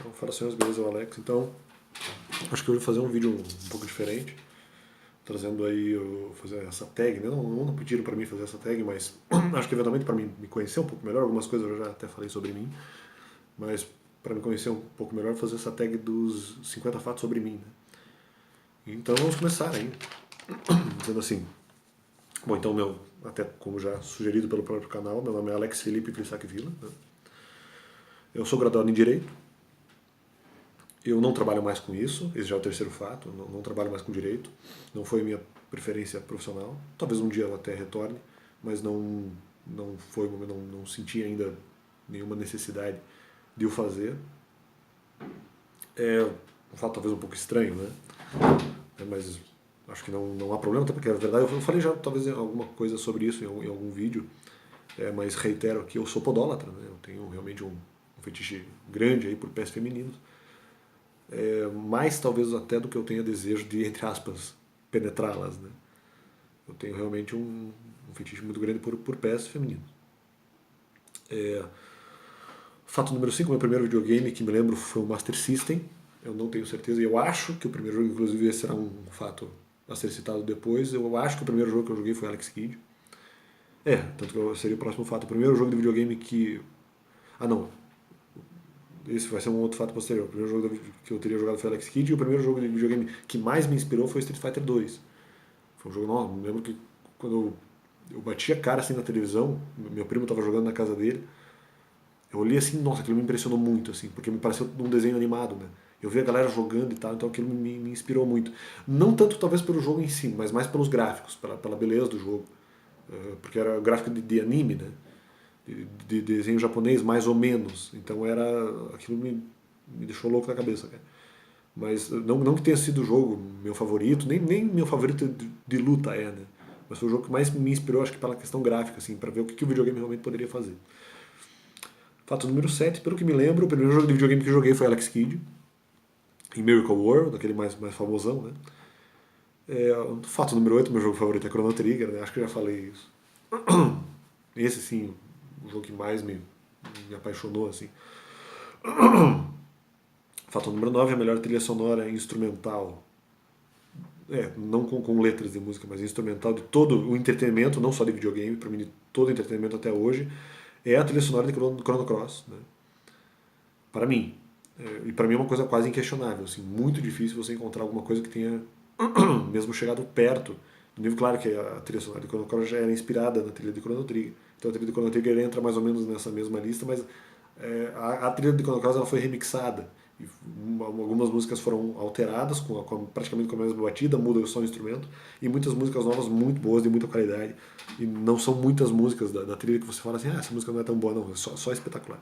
Então, Falações, beleza, o Alex. Então, acho que eu vou fazer um vídeo um pouco diferente, trazendo aí, eu fazer essa tag, né? Não pediram para mim fazer essa tag, mas acho que eventualmente para me conhecer um pouco melhor, algumas coisas eu já até falei sobre mim, mas para me conhecer um pouco melhor, fazer essa tag dos 50 fatos sobre mim, né? Então vamos começar aí, dizendo assim. Bom, então, até como já sugerido pelo próprio canal, meu nome é Alex Felipe Prissac Villa, né? Eu sou graduado em Direito. Eu não trabalho mais com isso, esse já é o terceiro fato, não trabalho mais com Direito. Não foi minha preferência profissional. Talvez um dia eu até retorne, mas não senti ainda nenhuma necessidade de o fazer. É um fato talvez um pouco estranho, né? Mas acho que não há problema, até porque na verdade eu falei já talvez alguma coisa sobre isso em algum vídeo, mas reitero aqui, eu sou podólatra, né? Eu tenho realmente um fetiche grande aí por pés femininos, mais talvez até do que eu tenha desejo de, entre aspas, penetrá-las, né? Eu tenho realmente um fetiche muito grande por pés femininos. Fato número 5, meu primeiro videogame que me lembro foi o Master System. Eu não tenho certeza, e eu acho que o primeiro jogo, inclusive, esse será um fato a ser citado depois. Eu acho que o primeiro jogo que eu joguei foi Alex Kidd. Tanto que seria o próximo fato. O primeiro jogo de videogame que. Ah, não. Esse vai ser um outro fato posterior. O primeiro jogo que eu teria jogado foi Alex Kidd, e o primeiro jogo de videogame que mais me inspirou foi Street Fighter 2. Foi um jogo novo. Me lembro que quando eu bati a cara assim na televisão, meu primo estava jogando na casa dele, eu olhei assim, nossa, aquilo me impressionou muito, assim, porque me pareceu um desenho animado, né? Eu vi a galera jogando e tal, então aquilo me inspirou muito. Não tanto talvez pelo jogo em si, mas mais pelos gráficos, pela beleza do jogo. Porque era gráfico de anime, né? De desenho japonês, mais ou menos. Então aquilo me deixou louco na cabeça, cara. Mas não que tenha sido o jogo meu favorito, nem meu favorito de luta né? Mas foi o jogo que mais me inspirou, acho que pela questão gráfica, assim, para ver o que o videogame realmente poderia fazer. Fato número 7, pelo que me lembro, o primeiro jogo de videogame que eu joguei foi Alex Kidd, em Miracle World, aquele mais famosão, né? Fato número 8, meu jogo favorito é Chrono Trigger, né? Acho que eu já falei isso. Esse sim, o jogo que mais me apaixonou, assim. Fato número 9, a melhor trilha sonora instrumental. Não com letras de música, mas instrumental de todo o entretenimento, não só de videogame, para mim de todo o entretenimento até hoje, é a trilha sonora de Chrono Cross, né? Para mim. E para mim é uma coisa quase inquestionável, assim, muito difícil você encontrar alguma coisa que tenha mesmo chegado perto do nível. Claro que a trilha sonora de Chrono Cross já era inspirada na trilha de Chrono Trigger, então a trilha de Chrono Trigger entra mais ou menos nessa mesma lista, mas a trilha de Chrono Cross ela foi remixada, e algumas músicas foram alteradas praticamente com a mesma batida, muda só o instrumento, e muitas músicas novas muito boas, de muita qualidade, e não são muitas músicas da trilha que você fala assim, essa música não é tão boa, não, é só espetacular.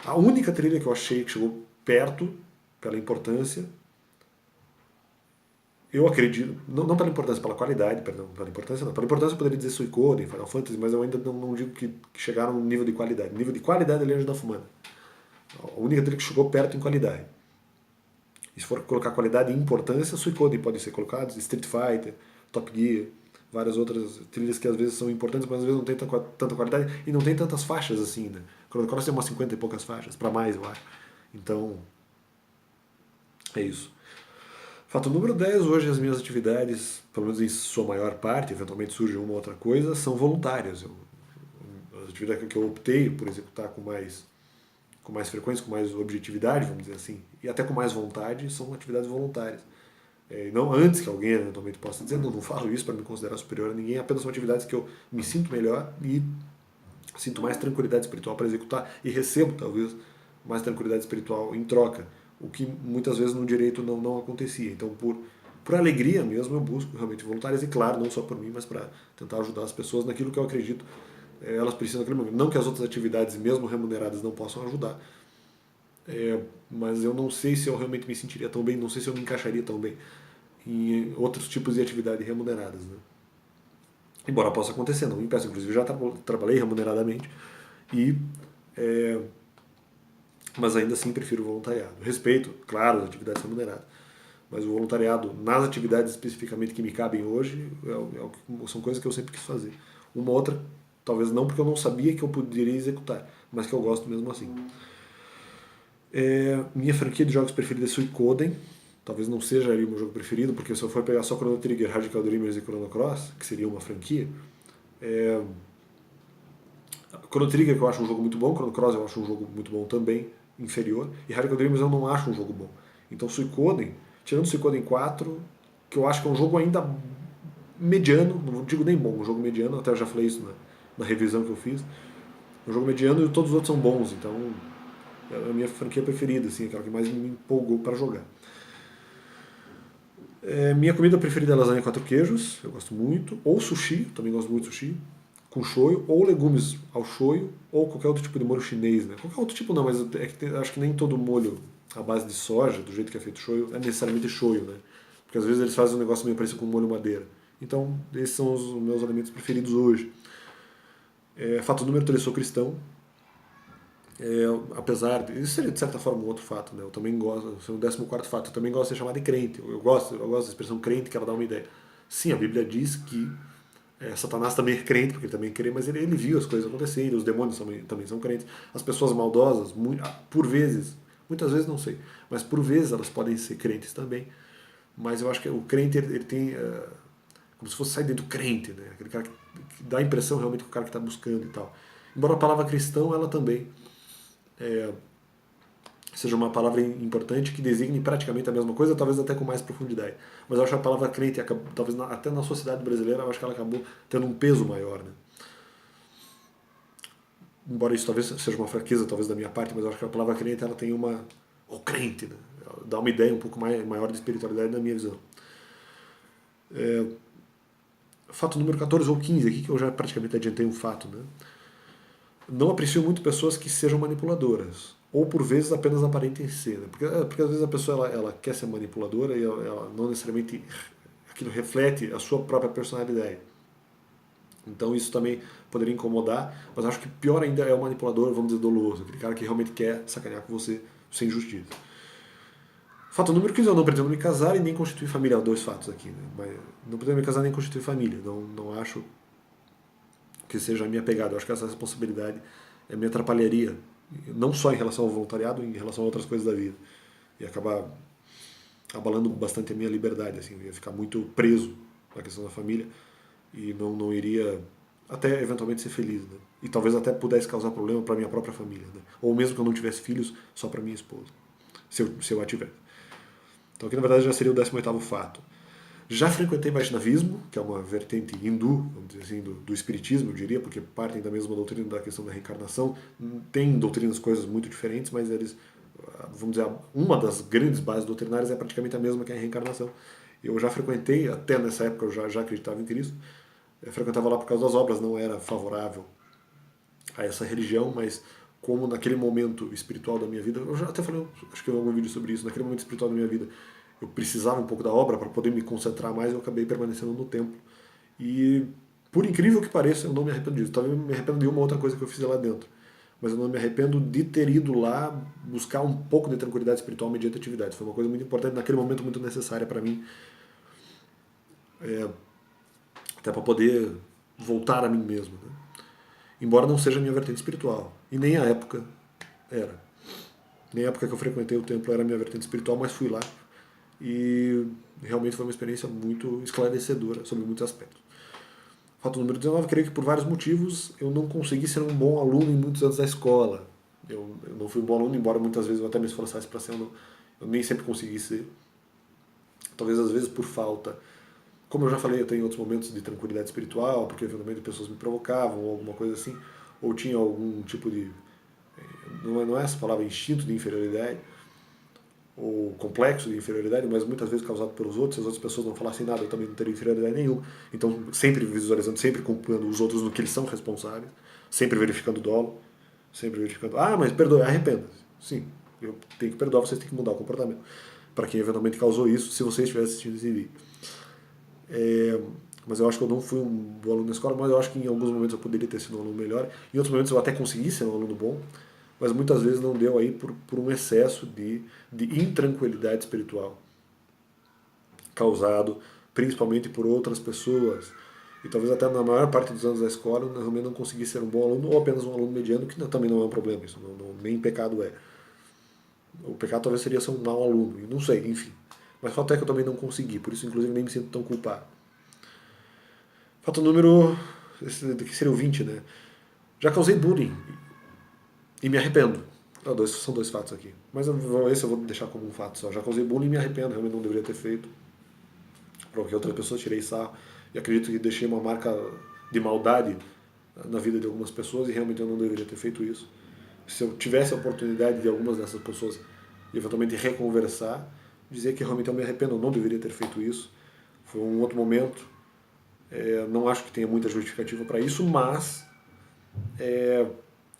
A única trilha que eu achei que chegou perto, pela importância, eu acredito, não pela importância, pela qualidade, perdão, pela importância não. Pela importância eu poderia dizer Suicoden, Final Fantasy, mas eu ainda não digo que chegaram no nível de qualidade. O nível de qualidade é Legend of Mana. A única trilha que chegou perto em qualidade. E se for colocar qualidade e importância, Suicoden pode ser colocado, Street Fighter, Top Gear, várias outras trilhas que às vezes são importantes, mas às vezes não tem tanta qualidade e não tem tantas faixas assim, né? Chrono Cross tem umas 50 e poucas faixas, para mais, eu acho. Então, é isso. Fato número 10, hoje as minhas atividades, pelo menos em sua maior parte, eventualmente surge uma outra coisa, são voluntárias. As atividades que eu optei por executar com mais frequência, com mais objetividade, vamos dizer assim, e até com mais vontade, são atividades voluntárias. Não antes que alguém eventualmente possa dizer, não falo isso para me considerar superior a ninguém, apenas são atividades que eu me sinto melhor e sinto mais tranquilidade espiritual para executar e recebo, talvez, mais tranquilidade espiritual em troca, o que muitas vezes no direito não acontecia. Então, por alegria mesmo, eu busco realmente voluntárias, e claro, não só por mim, mas para tentar ajudar as pessoas naquilo que eu acredito elas precisam naquele momento. Não que as outras atividades, mesmo remuneradas, não possam ajudar, mas eu não sei se eu realmente me sentiria tão bem, não sei se eu me encaixaria tão bem em outros tipos de atividade remuneradas, né? Embora possa acontecer, não me impeço. Inclusive já trabalhei remuneradamente, e mas ainda assim prefiro o voluntariado. Respeito, claro, as atividades remuneradas, mas o voluntariado nas atividades especificamente que me cabem hoje são coisas que eu sempre quis fazer. Uma outra, talvez não porque eu não sabia que eu poderia executar, mas que eu gosto mesmo assim. Minha franquia de jogos preferida é Suicoden. Talvez não seja ali o meu jogo preferido, porque se eu for pegar só Chrono Trigger, Radical Dreamers e Chrono Cross, que seria uma franquia, Chrono Trigger que eu acho um jogo muito bom, Chrono Cross eu acho um jogo muito bom também, inferior, e Radical Dreamers eu não acho um jogo bom. Então Suicoden, tirando Suicoden 4, que eu acho que é um jogo ainda mediano, não digo nem bom, um jogo mediano, até eu já falei isso na revisão que eu fiz, um jogo mediano e todos os outros são bons, então é a minha franquia preferida, assim, aquela que mais me empolgou para jogar. Minha comida preferida é lasanha quatro queijos, eu gosto muito, ou sushi, também gosto muito de sushi, com shoyu, ou legumes ao shoyu, ou qualquer outro tipo de molho chinês, né? Qualquer outro tipo não, mas é que acho que nem todo molho à base de soja, do jeito que é feito shoyu, é necessariamente shoyu, né? Porque às vezes eles fazem um negócio meio parecido com molho madeira. Então, esses são os meus alimentos preferidos hoje. Fato número 3, eu sou cristão. Apesar de. Isso seria de certa forma um outro fato, né? Eu também gosto, esse é o 14º fato, eu também gosto de ser chamado de crente. Eu gosto da expressão crente, que ela dá uma ideia. Sim, a Bíblia diz que Satanás também é crente, porque ele também crê, mas ele viu as coisas acontecerem, os demônios também são crentes. As pessoas maldosas, por vezes, muitas vezes não sei, mas por vezes elas podem ser crentes também. Mas eu acho que o crente ele tem como se fosse sair dentro do crente, né? Aquele cara que dá a impressão realmente que o cara que está buscando e tal. Embora a palavra cristão, ela também seja uma palavra importante que designe praticamente a mesma coisa, talvez até com mais profundidade. Mas eu acho que a palavra crente, talvez até na sociedade brasileira, eu acho que ela acabou tendo um peso maior, né? Embora isso talvez seja uma fraqueza, talvez da minha parte, mas eu acho que a palavra crente ela tem uma. Ou crente, né? Ela dá uma ideia um pouco maior de espiritualidade na minha visão. Fato número 14 ou 15 aqui, que eu já praticamente adiantei um fato, né? Não aprecio muito pessoas que sejam manipuladoras. Ou por vezes apenas aparentem ser. Né? Porque às vezes a pessoa ela quer ser manipuladora e ela não necessariamente aquilo reflete a sua própria personalidade. Então isso também poderia incomodar, mas acho que pior ainda é o manipulador, vamos dizer, doloso, aquele cara que realmente quer sacanear com você sem justiça. Fato número 15, eu não pretendo me casar e nem constituir família. Há dois fatos aqui, né? Mas não pretendo me casar nem constituir família. Não acho que seja a minha pegada. Eu acho que essa responsabilidade me atrapalharia, não só em relação ao voluntariado, em relação a outras coisas da vida. E acabar abalando bastante a minha liberdade, assim, eu ia ficar muito preso na questão da família e não iria até eventualmente ser feliz, né? E talvez até pudesse causar problema para minha própria família, né? Ou mesmo que eu não tivesse filhos, só para minha esposa, se eu a tiver. Então aqui na verdade já seria o 18º fato. Já frequentei Vaishnavismo, que é uma vertente hindu, vamos dizer assim, do espiritismo, eu diria, porque partem da mesma doutrina da questão da reencarnação. Tem doutrinas coisas muito diferentes, mas eles, vamos dizer, uma das grandes bases doutrinárias é praticamente a mesma que a reencarnação. Eu já frequentei, até nessa época eu já acreditava em Cristo, eu frequentava lá por causa das obras, não era favorável a essa religião, mas como naquele momento espiritual da minha vida, eu já até falei, acho que em algum vídeo sobre isso, naquele momento espiritual da minha vida, eu precisava um pouco da obra para poder me concentrar mais, eu acabei permanecendo no templo. E, por incrível que pareça, eu não me arrependo disso. Talvez eu me arrependo de uma outra coisa que eu fiz lá dentro. Mas eu não me arrependo de ter ido lá buscar um pouco de tranquilidade espiritual mediante atividade. Foi uma coisa muito importante, naquele momento muito necessária para mim, até para poder voltar a mim mesmo. Né? Embora não seja a minha vertente espiritual. E nem a época era. Nem a época que eu frequentei o templo era a minha vertente espiritual, mas fui lá e realmente foi uma experiência muito esclarecedora sobre muitos aspectos. Fato número 19, creio que por vários motivos eu não consegui ser um bom aluno em muitos anos da escola. Eu não fui um bom aluno, embora muitas vezes eu até me esforçasse para ser, eu nem sempre consegui ser. Talvez às vezes por falta. Como eu já falei, eu tenho outros momentos de tranquilidade espiritual, porque eventualmente pessoas me provocavam ou alguma coisa assim, ou tinha algum tipo de. Não é essa palavra, instinto de inferioridade ou complexo de inferioridade, mas muitas vezes causado pelos outros, se as outras pessoas não falassem nada, eu também não teria inferioridade nenhuma. Então, sempre visualizando, sempre culpando os outros no que eles são responsáveis, sempre verificando o dolo, sempre verificando, mas perdoe, arrependa-se. Sim, eu tenho que perdoar, vocês têm que mudar o comportamento. Para quem eventualmente causou isso, se vocês estiverem assistindo esse vídeo. Mas eu acho que eu não fui um bom aluno na escola, mas eu acho que em alguns momentos eu poderia ter sido um aluno melhor. Em outros momentos eu até consegui ser um aluno bom, mas muitas vezes não deu aí por um excesso de intranquilidade espiritual, causado principalmente por outras pessoas. E talvez até na maior parte dos anos da escola eu realmente não consegui ser um bom aluno ou apenas um aluno mediano, que também não é um problema, isso nem pecado é. O pecado talvez seria ser um mau aluno, e não sei, enfim. Mas o fato é que eu também não consegui, por isso inclusive nem me sinto tão culpado. Fato número... esse daqui seria o 20, né? Já causei bullying e me arrependo. São dois fatos aqui. Mas esse eu vou deixar como um fato só. Já causei bullying e me arrependo, realmente não deveria ter feito. Provoquei outra pessoa, tirei sarro. E acredito que deixei uma marca de maldade na vida de algumas pessoas e realmente eu não deveria ter feito isso. Se eu tivesse a oportunidade de algumas dessas pessoas eventualmente reconversar, dizer que realmente eu me arrependo, eu não deveria ter feito isso. Foi um outro momento. Não acho que tenha muita justificativa para isso, mas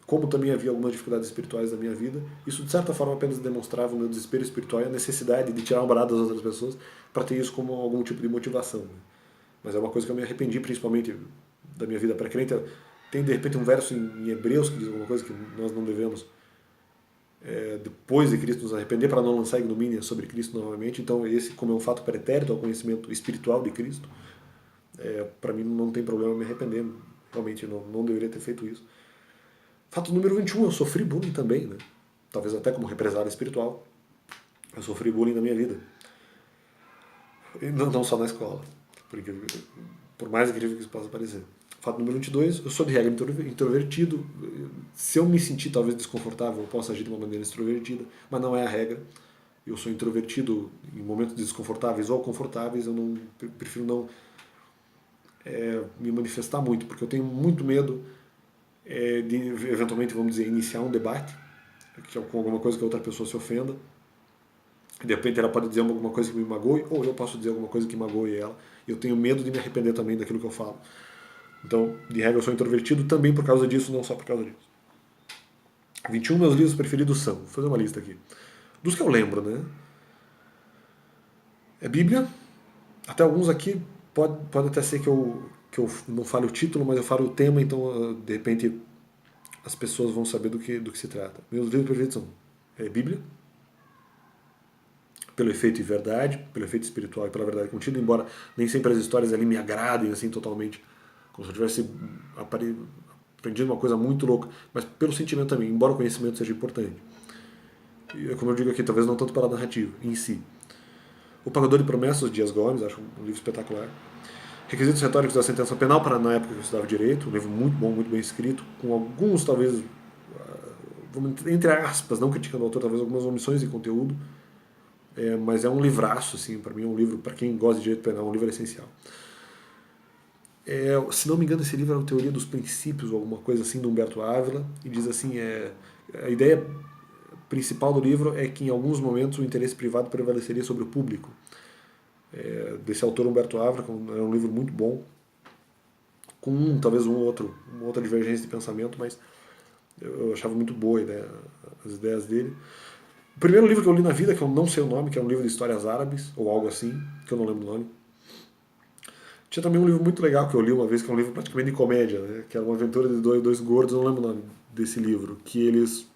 como também havia algumas dificuldades espirituais na minha vida, isso de certa forma apenas demonstrava o meu desespero espiritual e a necessidade de tirar uma barato das outras pessoas para ter isso como algum tipo de motivação. Né? Mas é uma coisa que eu me arrependi, principalmente da minha vida pré-crente. Tem de repente um verso em Hebreus que diz alguma coisa que nós não devemos, depois de Cristo, nos arrepender para não lançar ignomínia sobre Cristo novamente. Então, esse, como é um fato pretérito ao conhecimento espiritual de Cristo, para mim não tem problema me arrepender. Realmente não deveria ter feito isso. Fato número 21, eu sofri bullying também, né? Talvez até como represália espiritual. Eu sofri bullying na minha vida. E não só na escola, porque, por mais incrível que isso possa parecer. Fato número 22, eu sou de regra introvertido. Se eu me sentir talvez desconfortável, eu posso agir de uma maneira extrovertida, mas não é a regra. Eu sou introvertido em momentos desconfortáveis ou confortáveis, eu não prefiro não me manifestar muito, porque eu tenho muito medo de, eventualmente, vamos dizer, iniciar um debate com alguma coisa que a outra pessoa se ofenda. De repente ela pode dizer alguma coisa que me magoe, ou eu posso dizer alguma coisa que magoe ela. Eu tenho medo de me arrepender também daquilo que eu falo. Então, de regra, eu sou introvertido também por causa disso, não só por causa disso. 21 meus livros preferidos são, vou fazer uma lista aqui. Dos que eu lembro, né? É Bíblia, até alguns aqui pode até ser que eu não fale o título, mas eu falo o tema, então de repente as pessoas vão saber do que se trata. Meus livros preferidos são Bíblia, pelo efeito e verdade, pelo efeito espiritual e pela verdade contida, embora nem sempre as histórias ali me agradem assim totalmente, como se eu tivesse aprendido uma coisa muito louca, mas pelo sentimento também, embora o conhecimento seja importante. E, como eu digo aqui, talvez não tanto pela narrativa em si. O Pagador de Promessas, Dias Gomes, acho um livro espetacular. Requisitos Retóricos da Sentença Penal, para na época que eu estudava Direito, um livro muito bom, muito bem escrito, com alguns, talvez, entre aspas, não criticando o autor, talvez algumas omissões de conteúdo, mas é um livraço, assim, para mim é um livro, para quem gosta de Direito Penal, é um livro essencial. Se não me engano, esse livro é a Teoria dos Princípios, ou alguma coisa assim, do Humberto Ávila, e diz assim, a ideia principal do livro é que em alguns momentos o interesse privado prevaleceria sobre o público. Desse autor Humberto Ávila, é um livro muito bom, com talvez uma outra divergência de pensamento, mas eu achava muito boa a ideia, as ideias dele. O primeiro livro que eu li na vida, que eu não sei o nome, que é um livro de histórias árabes, ou algo assim, que eu não lembro o nome. Tinha também um livro muito legal que eu li uma vez, que é um livro praticamente de comédia, né? Que era uma aventura de dois gordos, eu não lembro o nome desse livro, que eles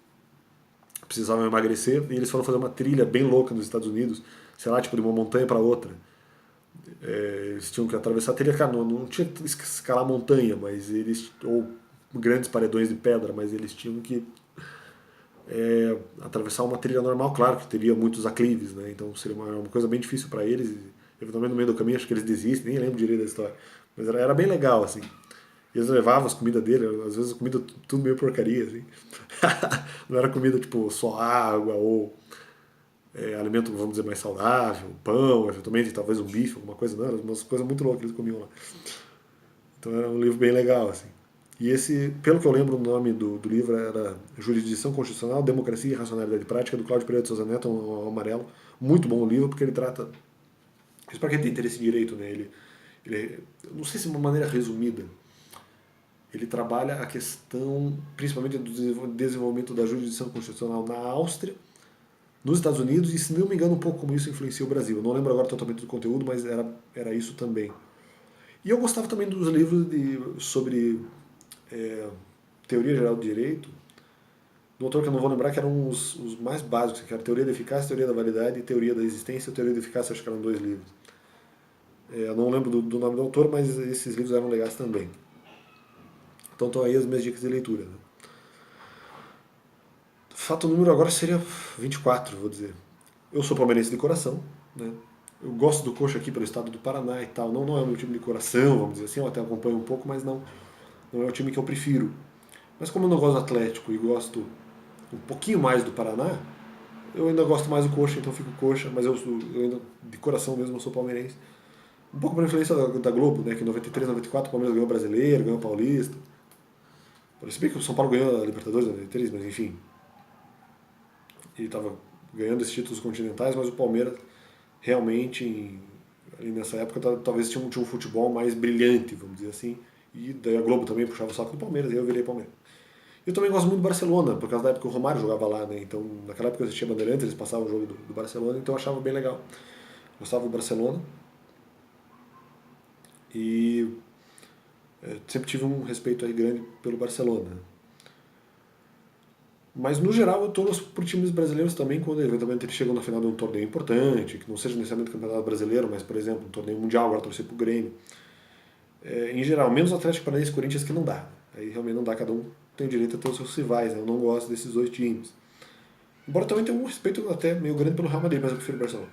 precisavam emagrecer e eles foram fazer uma trilha bem louca nos Estados Unidos, sei lá, tipo de uma montanha para outra. Eles tinham que atravessar a trilha, cara, não tinha que escalar a montanha, mas eles, ou grandes paredões de pedra, mas eles tinham que atravessar uma trilha normal, claro que teria muitos aclives, né? Então seria uma coisa bem difícil para eles. E, eventualmente no meio do caminho acho que eles desistem, nem lembro direito da história. Mas era bem legal, assim. E eles levavam as comidas dele, às vezes a comida tudo meio porcaria, assim. Não era comida tipo só água ou alimento, vamos dizer, mais saudável, pão, eventualmente talvez um bife, alguma coisa, não, eram umas coisas muito loucas que eles comiam lá. Então era um livro bem legal, assim. E esse, pelo que eu lembro, o nome do livro era Jurisdição Constitucional, Democracia e Racionalidade Prática, do Cláudio Pereira de Sousa Neto, um amarelo. Muito bom o livro, porque ele trata... Isso para quem tem interesse em direito, né? Ele, não sei se de uma maneira resumida, ele trabalha a questão, principalmente do desenvolvimento da jurisdição constitucional na Áustria, nos Estados Unidos, e se não me engano um pouco como isso influencia o Brasil. Eu não lembro agora totalmente do conteúdo, mas era isso também. E eu gostava também dos livros sobre teoria geral do direito, do autor que eu não vou lembrar, que eram os mais básicos, que era Teoria da Eficácia, Teoria da Validade e Teoria da Existência. Teoria da Eficácia acho que eram 2 livros. Eu não lembro do nome do autor, mas esses livros eram legais também. Então estão aí as minhas dicas de leitura. Né? fato número agora seria 24, vou dizer. Eu sou palmeirense de coração, né? Eu gosto do Coxa aqui pelo estado do Paraná e tal. Não é o meu time de coração, vamos dizer assim. Eu até acompanho um pouco, mas não é o time que eu prefiro. Mas como eu não gosto do Atlético e gosto um pouquinho mais do Paraná, eu ainda gosto mais do Coxa, então fico Coxa. Mas eu ainda, de coração mesmo, eu sou palmeirense. Um pouco por influência da Globo, né? Que em 93, 94 o Palmeiras ganhou o Brasileiro, ganhou o Paulista. Se bem que o São Paulo ganhou a Libertadores em 93, mas enfim. E estava ganhando esses títulos continentais, mas o Palmeiras realmente, ali nessa época, talvez tinha um futebol mais brilhante, vamos dizer assim. E daí a Globo também puxava o saco do Palmeiras, e eu virei Palmeiras. Eu também gosto muito do Barcelona, por causa da época que o Romário jogava lá, né? Então, naquela época eu assistia Bandeirantes, eles passavam o jogo do Barcelona, então eu achava bem legal. Gostava do Barcelona. E sempre tive um respeito aí grande pelo Barcelona. Mas no geral eu torço por times brasileiros também quando eventualmente eles chegam na final de um torneio importante, que não seja necessariamente o Campeonato Brasileiro, mas por exemplo, um torneio mundial, agora torcer pro Grêmio. Em geral, menos Atlético Paranaense e Corinthians que não dá. Aí realmente não dá, cada um tem o direito a ter os seus rivais, né? Eu não gosto desses dois times. Embora também tenha um respeito até meio grande pelo Real Madrid, mas eu prefiro o Barcelona.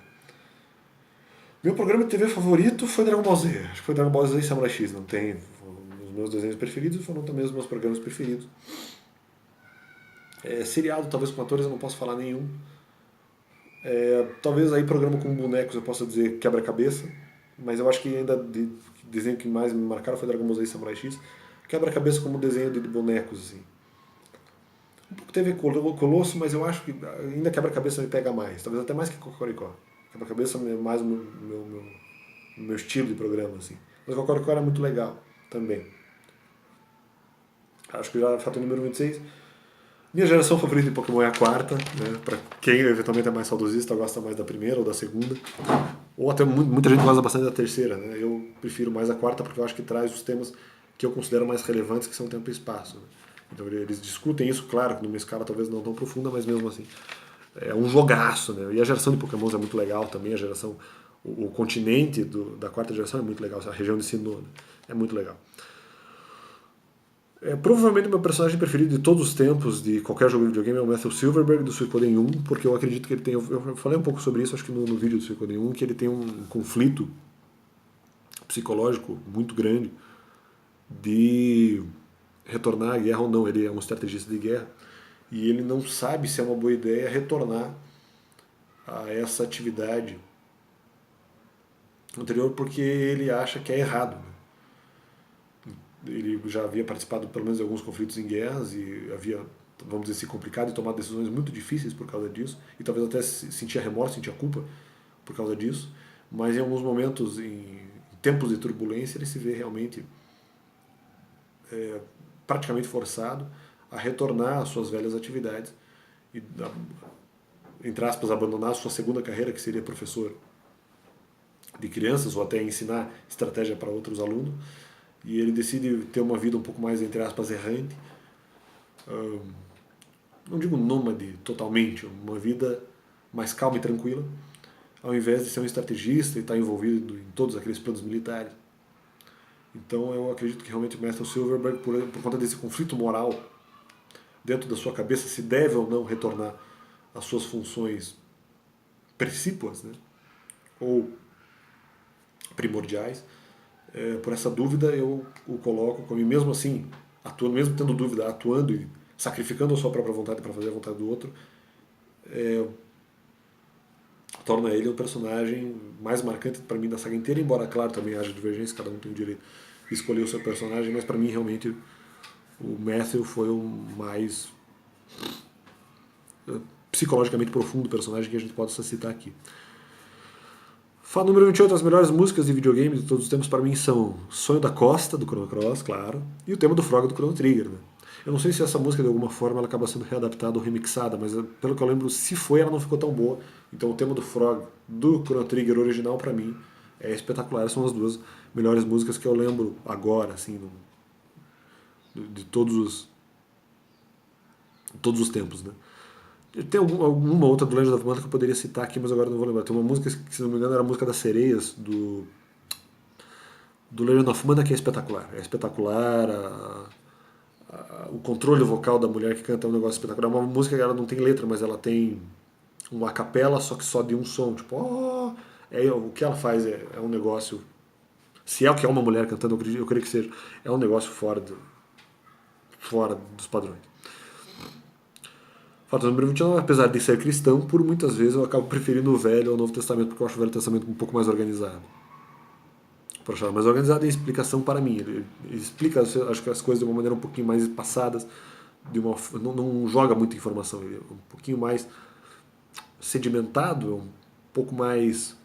Meu programa de TV favorito foi Dragon Ball Z. Acho que foi Dragon Ball Z e Samurai X, não tem. Os meus desenhos preferidos foram também os meus programas preferidos. Seriado, talvez com atores eu não posso falar nenhum. Talvez aí programa com bonecos eu possa dizer quebra-cabeça, mas eu acho que ainda de desenho que mais me marcaram foi Dragon Ball Z e Samurai X. Quebra-cabeça como desenho de bonecos, assim. Um pouco TV Colosso, mas eu acho que ainda quebra-cabeça me pega mais, talvez até mais que Cocoricó. Quebra-cabeça é mais o meu estilo de programa, assim. Mas Cocoricó era muito legal também. Acho que já fato número 26. Minha geração favorita de Pokémon é a quarta, né? Pra quem eventualmente é mais saudosista, gosta mais da primeira ou da segunda. Ou até muita gente gosta bastante da terceira, né? Eu prefiro mais a quarta porque eu acho que traz os temas que eu considero mais relevantes, que são tempo e espaço. Né? Então eles discutem isso, claro, numa escala talvez não tão profunda, mas mesmo assim. É um jogaço, né? E a geração de Pokémons é muito legal também, a geração. O continente da quarta geração é muito legal, a região de Sinnoh, né? É muito legal. Provavelmente o meu personagem preferido de todos os tempos de qualquer jogo de videogame é o Matthew Silverberg do Suikoden 1, porque eu acredito que ele tem. Eu falei um pouco sobre isso, acho que no vídeo do Suikoden 1, que ele tem um conflito psicológico muito grande de retornar à guerra ou não. Ele é um estrategista de guerra e ele não sabe se é uma boa ideia retornar a essa atividade anterior porque ele acha que é errado. Ele já havia participado pelo menos de alguns conflitos em guerras e havia, vamos dizer, se complicado e tomado decisões muito difíceis por causa disso, e talvez até sentia remorso, sentia culpa por causa disso, mas em alguns momentos, em tempos de turbulência, ele se vê realmente praticamente forçado a retornar às suas velhas atividades e, entre aspas, abandonar a sua segunda carreira, que seria professor de crianças ou até ensinar estratégia para outros alunos, e ele decide ter uma vida um pouco mais, entre aspas, errante. Não digo nômade totalmente, uma vida mais calma e tranquila, ao invés de ser um estrategista e estar envolvido em todos aqueles planos militares. Então eu acredito que realmente o Matthew Silverberg, por conta desse conflito moral dentro da sua cabeça, se deve ou não retornar às suas funções precípuas, né? Ou primordiais, por essa dúvida eu o coloco como, e mesmo assim, atuando, mesmo tendo dúvida, atuando e sacrificando a sua própria vontade para fazer a vontade do outro, torna ele o personagem mais marcante para mim da saga inteira, embora, claro, também haja divergência, cada um tem o direito de escolher o seu personagem, mas para mim, realmente, o Matthew foi o mais psicologicamente profundo personagem que a gente pode citar aqui. Fato número 28, as melhores músicas de videogame de todos os tempos para mim são Sonho da Costa, do Chrono Cross, claro, e o tema do Frog do Chrono Trigger. Né? Eu não sei se essa música de alguma forma ela acaba sendo readaptada ou remixada, mas pelo que eu lembro, se foi, ela não ficou tão boa. Então o tema do Frog do Chrono Trigger original para mim é espetacular. São as duas melhores músicas que eu lembro agora, assim, de todos os tempos, né? Tem alguma outra do Legend of Mana que eu poderia citar aqui, mas agora não vou lembrar. Tem uma música que, se não me engano, era a música das sereias do Legend of Mana, que é espetacular. É espetacular, o controle vocal da mulher que canta é um negócio espetacular. É uma música que ela não tem letra, mas ela tem uma capela, só que só de um som. Tipo, oh, o que ela faz é um negócio. Se é o que é uma mulher cantando, eu creio que seja. É um negócio fora dos padrões. Fato número 29, apesar de ser cristão, por muitas vezes eu acabo preferindo o Velho ao Novo Testamento, porque eu acho o Velho Testamento um pouco mais organizado. Por achar mais organizado em explicação para mim. Ele explica, acho que as coisas de uma maneira um pouquinho mais passadas, não joga muita informação, ele é um pouquinho mais sedimentado, é um pouco mais,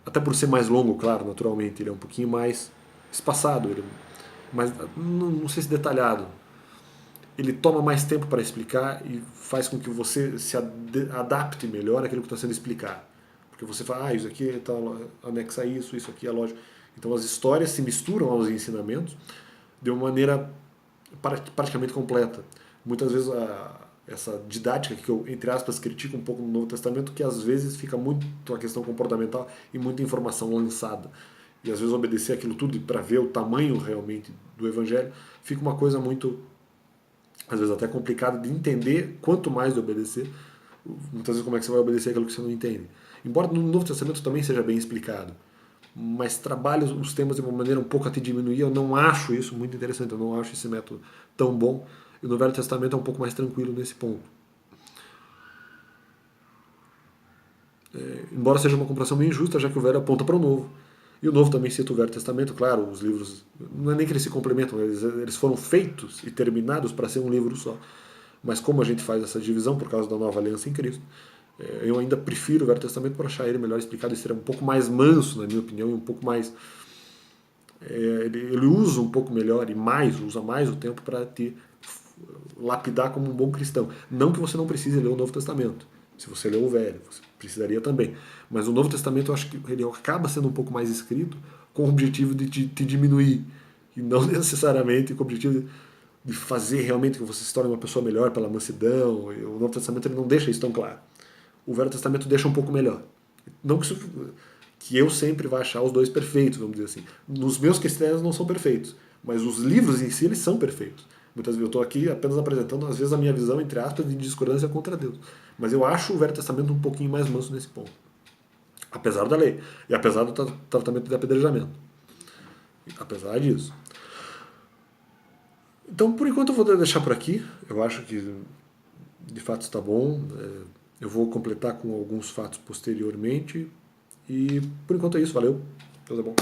até por ser mais longo, claro, naturalmente, ele é um pouquinho mais espaçado, ele, mas não sei se detalhado. Ele toma mais tempo para explicar e faz com que você se adapte melhor àquilo que está sendo explicado. Porque você fala, isso aqui está anexa a isso aqui é lógico. Então as histórias se misturam aos ensinamentos de uma maneira praticamente completa. Muitas vezes essa didática que eu, entre aspas, critico um pouco no Novo Testamento, que às vezes fica muito a questão comportamental e muita informação lançada. E às vezes obedecer aquilo tudo para ver o tamanho realmente do Evangelho fica uma coisa muito, às vezes até complicada de entender, quanto mais de obedecer. Muitas vezes como é que você vai obedecer aquilo que você não entende. Embora no Novo Testamento também seja bem explicado, mas trabalha os temas de uma maneira um pouco a te diminuir. Eu não acho isso muito interessante, eu não acho esse método tão bom. E no Velho Testamento é um pouco mais tranquilo nesse ponto. Embora seja uma comparação meio injusta, já que o Velho aponta para o Novo. E o Novo também cita o Velho Testamento, claro, os livros, não é nem que eles se complementam, eles foram feitos e terminados para ser um livro só. Mas como a gente faz essa divisão por causa da nova aliança em Cristo, eu ainda prefiro o Velho Testamento por achar ele melhor explicado e ser um pouco mais manso, na minha opinião, e um pouco mais. Ele usa um pouco melhor e usa mais o tempo para te lapidar como um bom cristão. Não que você não precise ler o Novo Testamento. Se você lê o Velho, você precisaria também. Mas o Novo Testamento eu acho que ele acaba sendo um pouco mais escrito com o objetivo de te diminuir. E não necessariamente com o objetivo de fazer realmente que você se torne uma pessoa melhor pela mansidão. O Novo Testamento ele não deixa isso tão claro. O Velho Testamento deixa um pouco melhor. Não que eu sempre vá achar os dois perfeitos, vamos dizer assim. Nos meus critérios não são perfeitos, mas os livros em si eles são perfeitos. Muitas vezes eu estou aqui apenas apresentando, às vezes, a minha visão, entre aspas, de discordância contra Deus. Mas eu acho o Velho Testamento um pouquinho mais manso nesse ponto. Apesar da lei. E apesar do tratamento de apedrejamento. Apesar disso. Então, por enquanto, eu vou deixar por aqui. Eu acho que, de fato, está bom. Eu vou completar com alguns fatos posteriormente. E, por enquanto, é isso. Valeu. Deus é bom.